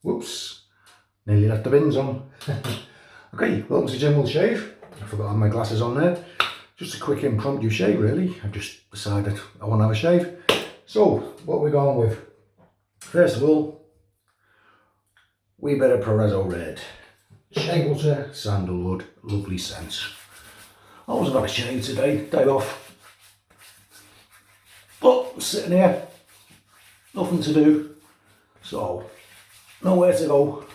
Whoops, nearly left the bins on. Okay, welcome to Jim Will Shave. I forgot to have my glasses on there. Just a quick impromptu shave really. I've just decided I want to have a shave. So, what we're going with? First of all, wee bit of Proraso Red. Shea butter, sandalwood, lovely scent. I wasn't going to shave today, day off. But I'm sitting here, nothing to do, so nowhere to go.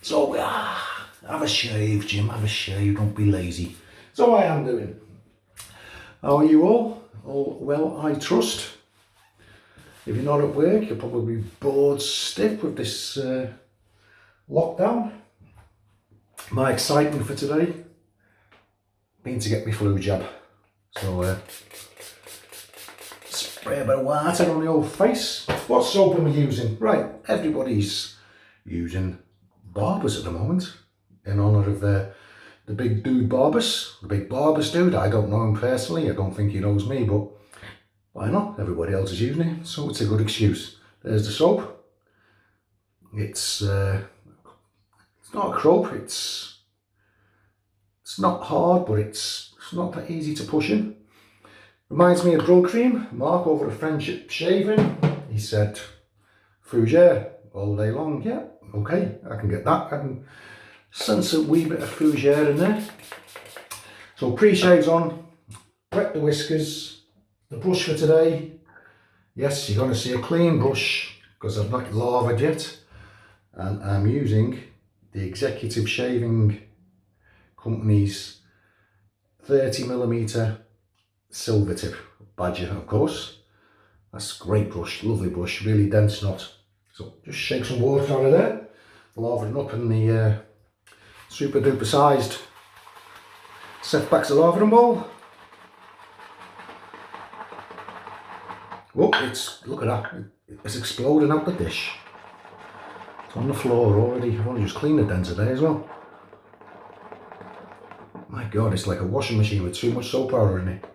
So have a shave, Jim, have a shave, don't be lazy. So I am doing. How are you all? All well, I trust. If you're not at work, you're probably bored stiff with this lockdown. My excitement for today being to get my flu jab. So spray a bit of water on the old face. What soap am I using? Right, everybody's using Barbus at the moment in honour of the big dude Barbus, the big Barbus dude. I don't know him personally, I don't think he knows me, but why not? Everybody else is using it, so it's a good excuse. There's the soap. It's not a croap, it's not hard, but it's not that easy to push in. Reminds me of Brill Cream. Mark over at Friendship Shaving, he said fougere all day long. Yeah, okay, I can get that. I can sense a wee bit of fougere in there. So pre-shave's on, wet the whiskers. The brush for today, yes, you're going to see a clean brush because I've not lathered yet, and I'm using the Executive Shaving Company's 30mm silver tip badger, of course. That's a great brush, lovely brush, really dense knot. So just shake some water out of there, lather it up in the super duper sized Setbacks lavering bowl. Oh, look at that, it's exploding out the dish. It's on the floor already. I've only just cleaned it then today as well. My God, it's like a washing machine with too much soap powder in it.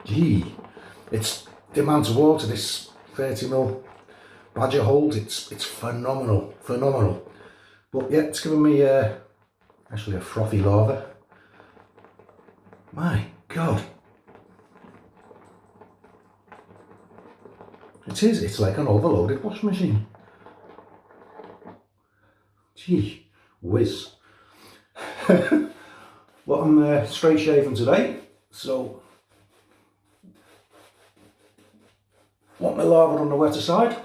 Gee, it's the amount of water this 30mm badger holds, it's phenomenal, phenomenal. But yeah, it's giving me actually a frothy lather. My God. It's like an overloaded washing machine. Gee whiz. Well, I'm straight shaving today, so want my lather on the wetter side.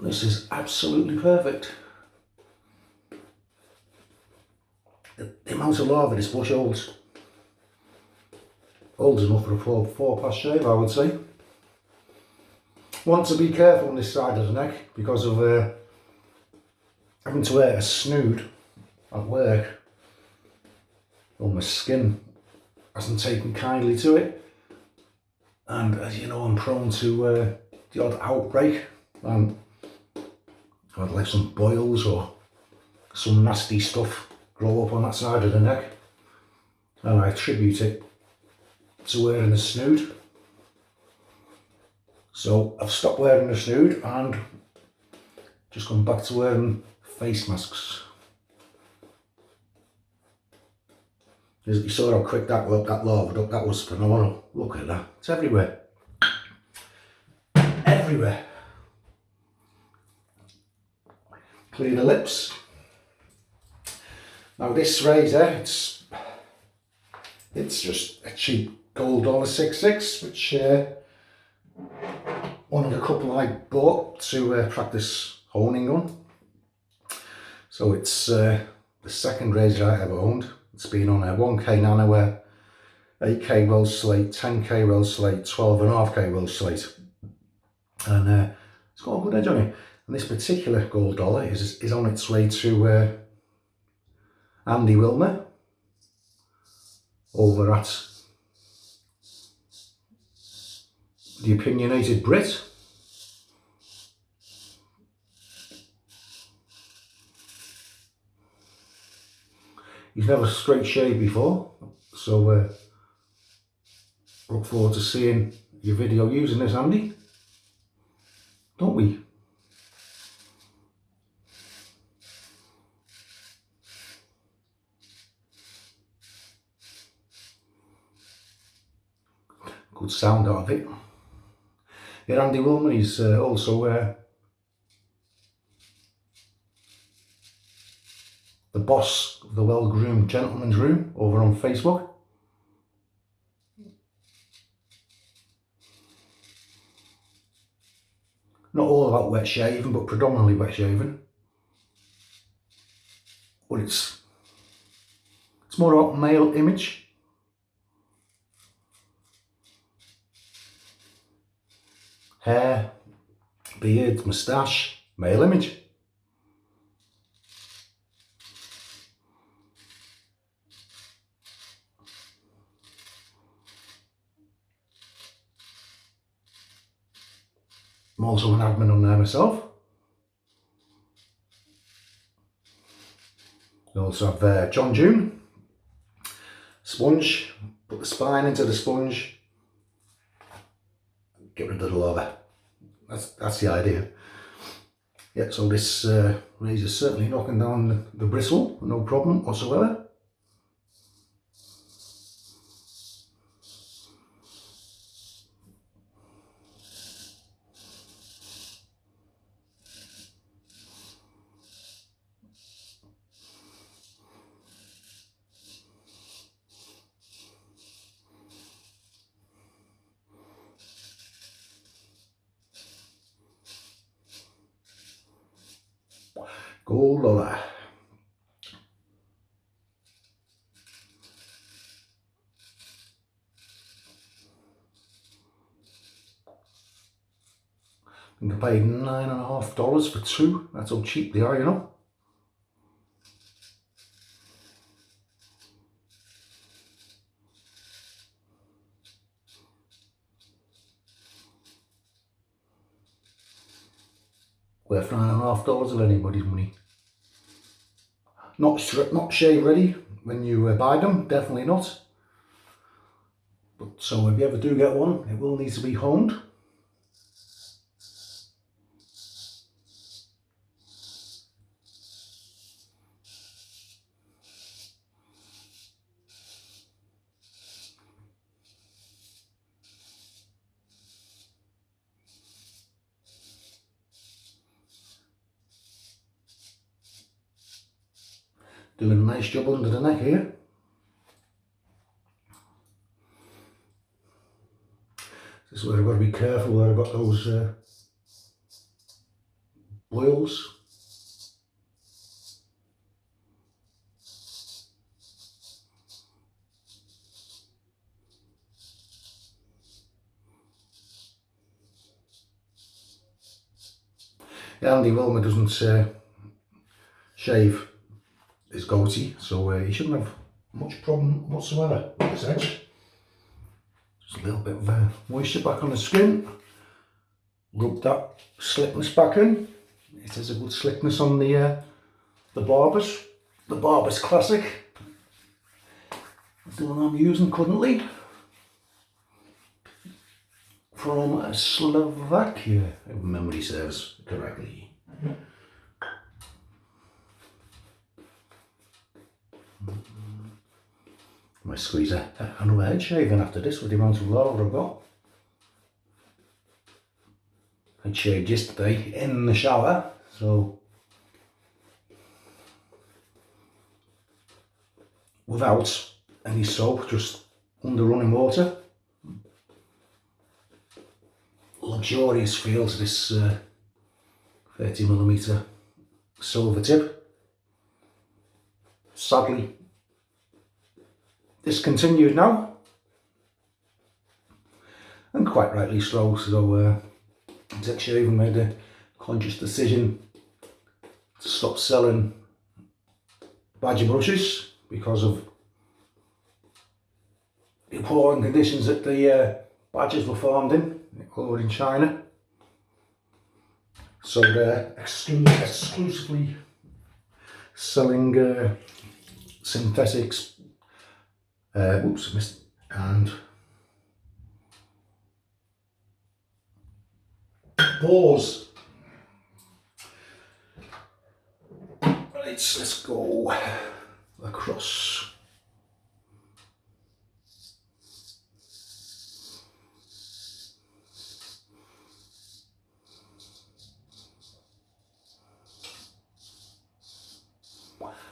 This is absolutely perfect. The amount of lather this bush holds enough for a four pass shave, I would say. Want to be careful on this side of the neck because of having to wear a snood at work. Well, my skin hasn't taken kindly to it, and as you know, I'm prone to the odd outbreak. I've had like some boils or some nasty stuff grow up on that side of the neck, and I attribute it to wearing a snood. So I've stopped wearing a snood and just gone back to wearing face masks. You saw how quick that lathered up, that was phenomenal. Look at that, it's everywhere. Everywhere. Clear the lips. Now this razor, it's just a cheap gold $1.66, which one of the couple I bought to practice honing on. So it's the second razor I ever owned. It's been on a 1K nanoware, 8K roll slate, 10K roll slate, 12.5K roll slate, and it's got a good edge on it. And this particular gold dollar is on its way to Andy Wilmer over at the Opinionated Brit. He's never straight shaved before, so look forward to seeing your video using this, Andy, don't we? Good sound out of it. Yeah, Andy Wilmer, he's also the boss of the Well-Groomed Gentleman's Room over on Facebook. Not all about wet shaving, but predominantly wet shaving. But it's more about male image. Hair, beard, moustache, male image. I'm also an admin on there myself. We also have John June, sponge, put the spine into the sponge, get rid of the lather. That's the idea. Yeah, so this razor's certainly knocking down the bristle, no problem whatsoever. Gold leather. I think I paid $9.50 for two. That's how cheap they are, you know. Worth $9.50 of anybody's money. Not shave ready when you buy them, definitely not. But so if you ever do get one, it will need to be honed. Doing a nice job under the neck here. This is where I've got to be careful where I've got those boils. Andy Wilmer doesn't shave his goatee, so he shouldn't have much problem whatsoever with this edge. Just a little bit of moisture back on the skin. Rub that slickness back in. It has a good slickness on the Barbus Classic. That's the one I'm using currently. From Slovakia, if memory serves correctly. I might squeeze another head shaving after this with the amount of lather I've got. I shaved yesterday in the shower, so without any soap, just under running water. Luxurious feel to this 30mm silver tip. Sadly discontinued now, and quite rightly so. So Tech Shaving made a conscious decision to stop selling badger brushes because of the appalling conditions that the badgers were farmed in over in China. So they're exclusively selling synthetics, and pause. Right, let's go across.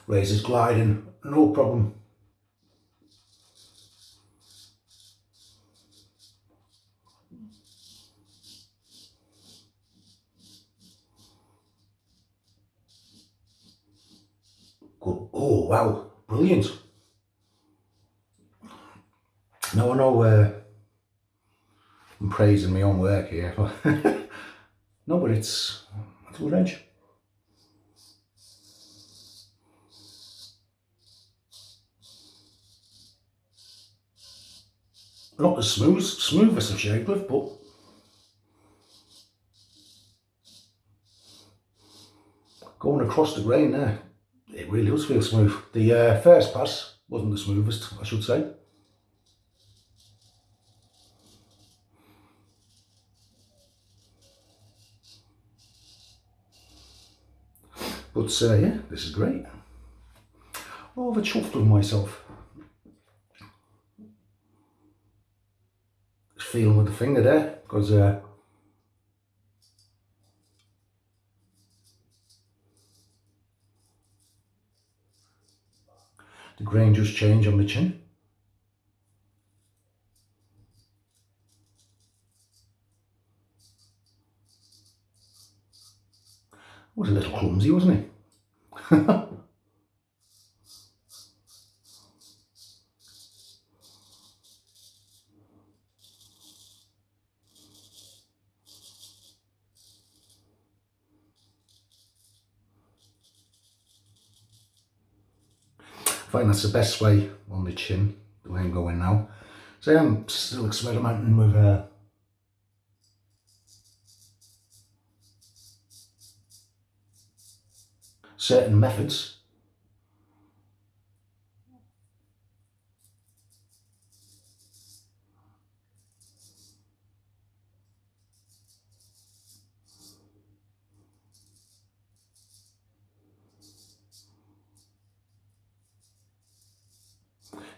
Razor's gliding, no problem. Good. Oh wow, brilliant. Now I know I'm praising my own work here. No, but it's a good edge. Not the smoothest I've shaved with, but going across the grain there, it really does feel smooth. The first pass wasn't the smoothest, I should say. But yeah, this is great. Rather chuffed with myself. Just feeling with the finger there, because the grain just changed on the chin. Was a little clumsy, wasn't he? I find that's the best way on the chin, the way I'm going now. So I'm still experimenting with certain methods.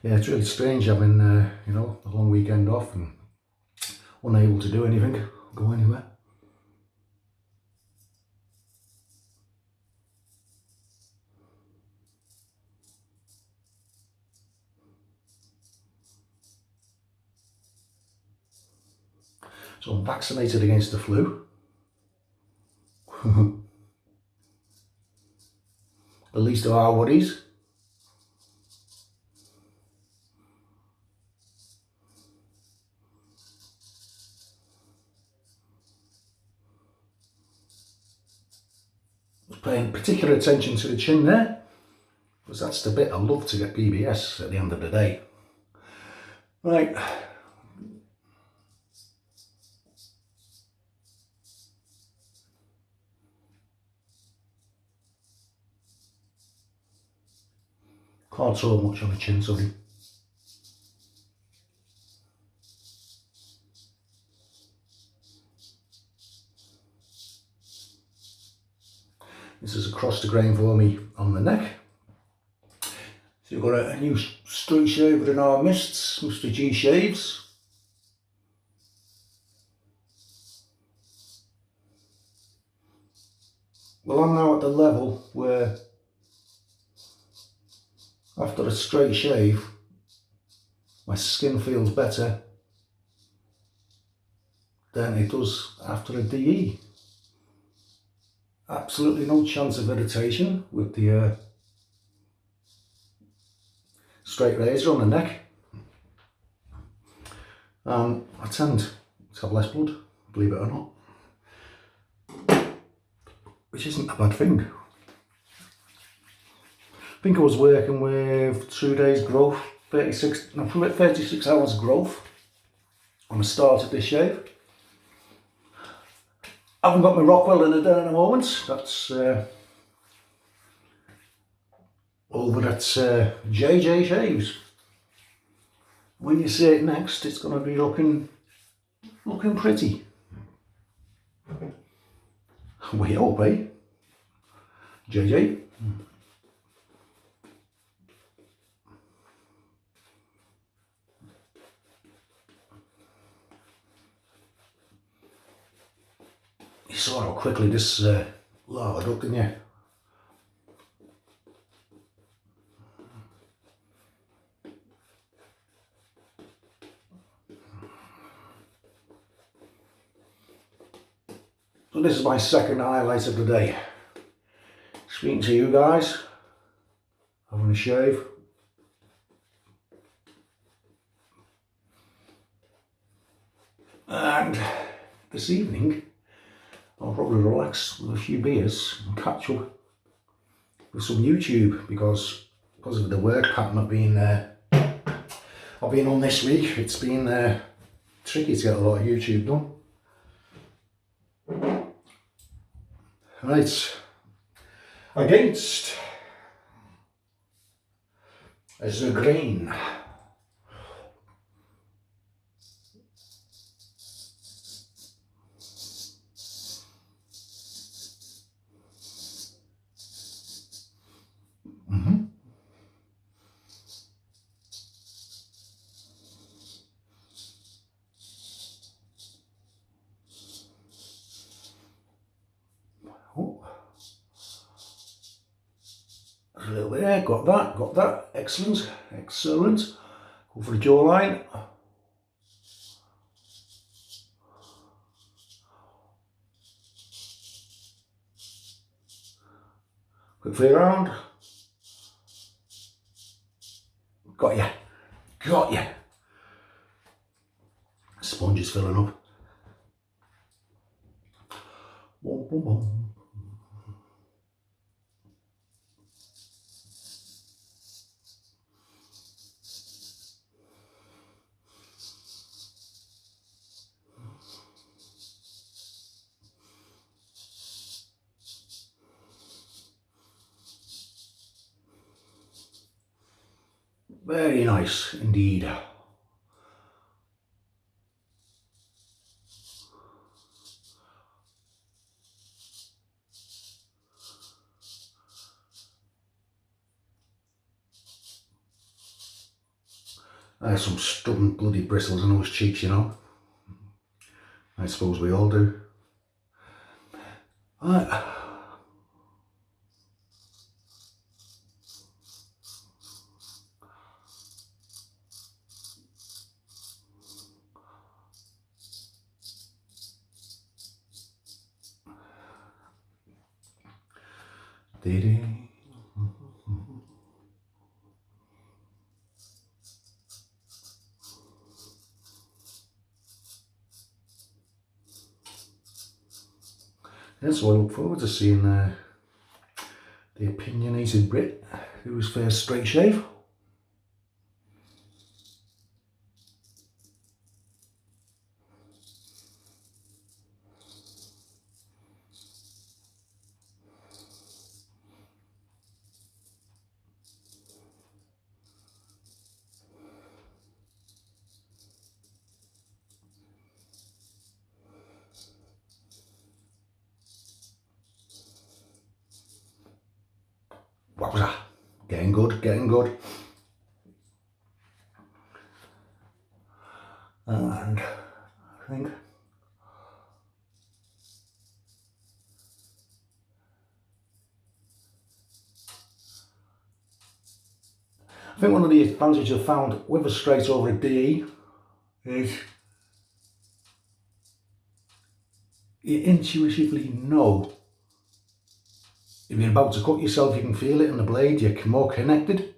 Yeah, it's really strange having, you know, a long weekend off and unable to do anything, go anywhere. So I'm vaccinated against the flu. At least of our worries. Paying particular attention to the chin there, because that's the bit I love to get BBS at the end of the day. Right. Can't so much on the chin, sorry. This is across the grain for me on the neck. So we've got a new street shaver in our mists, Mr. G Shaves. Well, I'm now at the level where after a straight shave, my skin feels better than it does after a DE. Absolutely no chance of irritation with the straight razor on the neck. I tend to have less blood, believe it or not, which isn't a bad thing. I think I was working with 2 days growth, 36 hours growth when I started this shave. I haven't got my Rockwell in there at the moment. That's over at JJ Shaves. When you see it next, it's going to be looking pretty. We hope, eh? JJ. You saw how quickly this larded up, didn't you? So this is my second highlight of the day. Speaking to you guys, having a shave. And this evening, I'll probably relax with a few beers and catch up with some YouTube because of the work pattern I've been on this week. It's been tricky to get a lot of YouTube done. Right, against the grain. Oh. A little bit there, got that, excellent. Go for the jawline. Quick fade around. Got ya. Sponge is filling up. Boom, boom, boom. Very nice indeed. There's some stubborn bloody bristles on those cheeks, you know. I suppose we all do. Right. Yeah, so I look forward to seeing the opinionated Brit do his first straight shave. What was that? Getting good. And I think one of the advantages I've found with a straight over a DE is you intuitively know if you're about to cut yourself, you can feel it in the blade, you're more connected.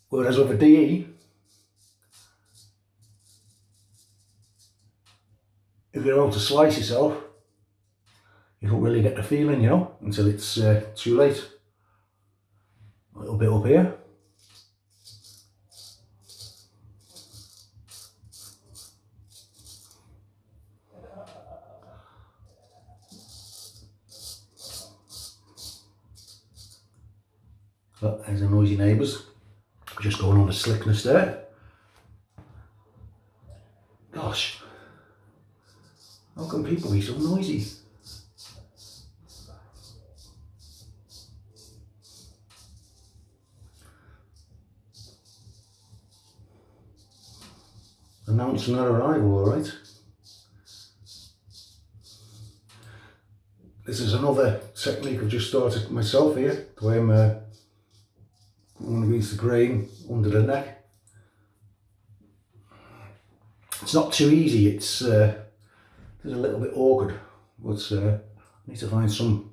Whereas with a DE, if you're about to slice yourself, you don't really get the feeling, you know, until it's too late. A little bit up here. But there's the noisy neighbours. Just going on the slickness there. Gosh, how can people be so noisy? Announcing their arrival, alright. This is another technique I've just started myself here, the way I'm going to use the grain under the neck. It's not too easy, it's a little bit awkward, but I need to find some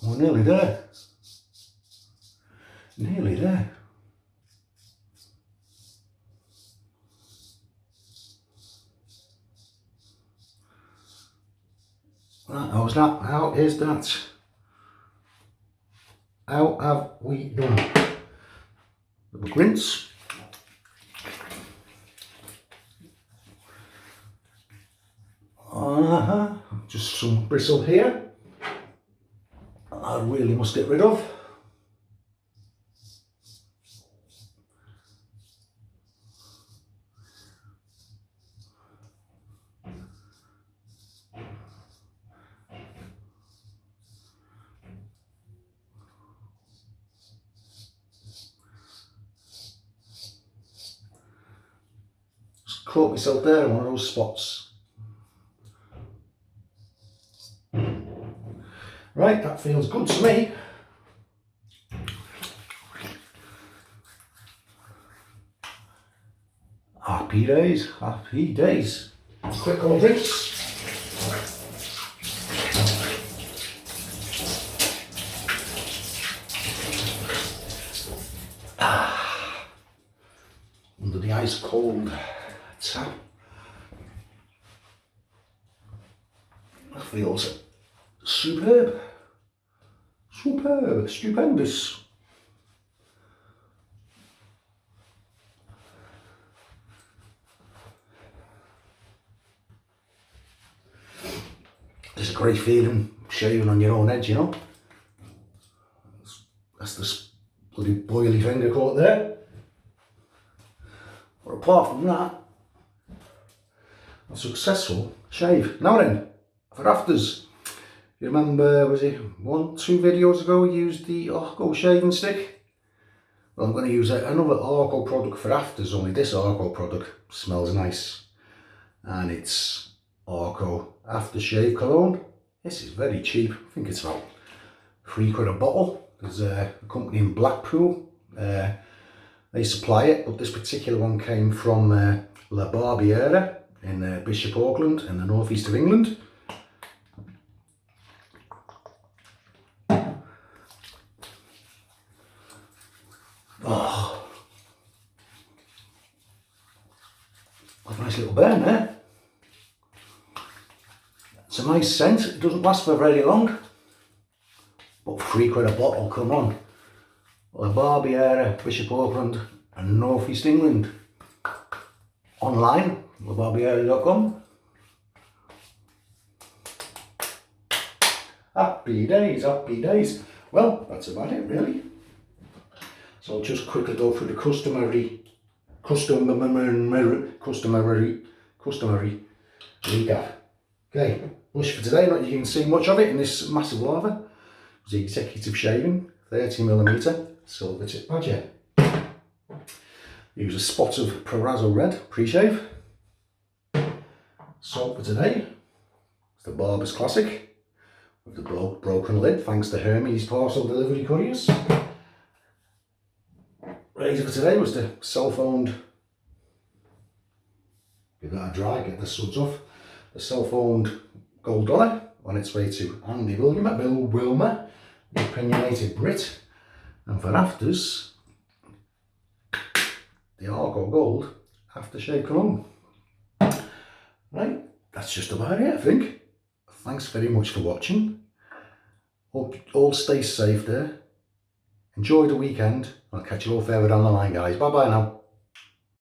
we're nearly there. Nearly there. Right, how's that? How is that? How have we done? Little rinse. Just some bristle here. I really must get rid of. Just caught myself there in one of those spots. Right, that feels good to me. Happy days, happy days. Quick old drinks. Under the ice cold tap. That feels superb. Superb, stupendous. There's a great feeling shaving on your own edge, you know. That's the bloody boily finger caught there. But apart from that, a successful shave. Now then, for afters. You remember, was it 1-2 videos ago, I used the Arko shaving stick? Well, I'm going to use another Arko product for afters, only this Arko product smells nice. And it's Arko aftershave cologne. This is very cheap, I think it's about £3 a bottle. There's a company in Blackpool, they supply it, but this particular one came from La Barbiera in Bishop Auckland in the northeast of England. Oh, what a nice little burn there. It's a nice scent, it doesn't last for very long, but £3 a bottle, come on. La Barbiera, Bishop Auckland and North East England. Online, labarbiera.com. Happy days, happy days. Well, that's about it really. So I'll just quickly go through the customary recap. Okay, brush for today, not you can see much of it in this massive lather. It was the executive shaving, 30mm silver tip badger. Use a spot of Proraso Red pre-shave. Salt for today, it's the Barbus Classic with the broken lid, thanks to Hermes parcel delivery couriers. Razor for today was the self-owned, give that a dry, get the suds off, the self-owned gold dollar on its way to Andy Wilmer, the opinionated Brit. And for afters, the Arko Gold aftershave cologne. Right, that's just about it, I think. Thanks very much for watching. Hope you all stay safe there. Enjoy the weekend. I'll catch you all further down the line, guys. Bye bye now.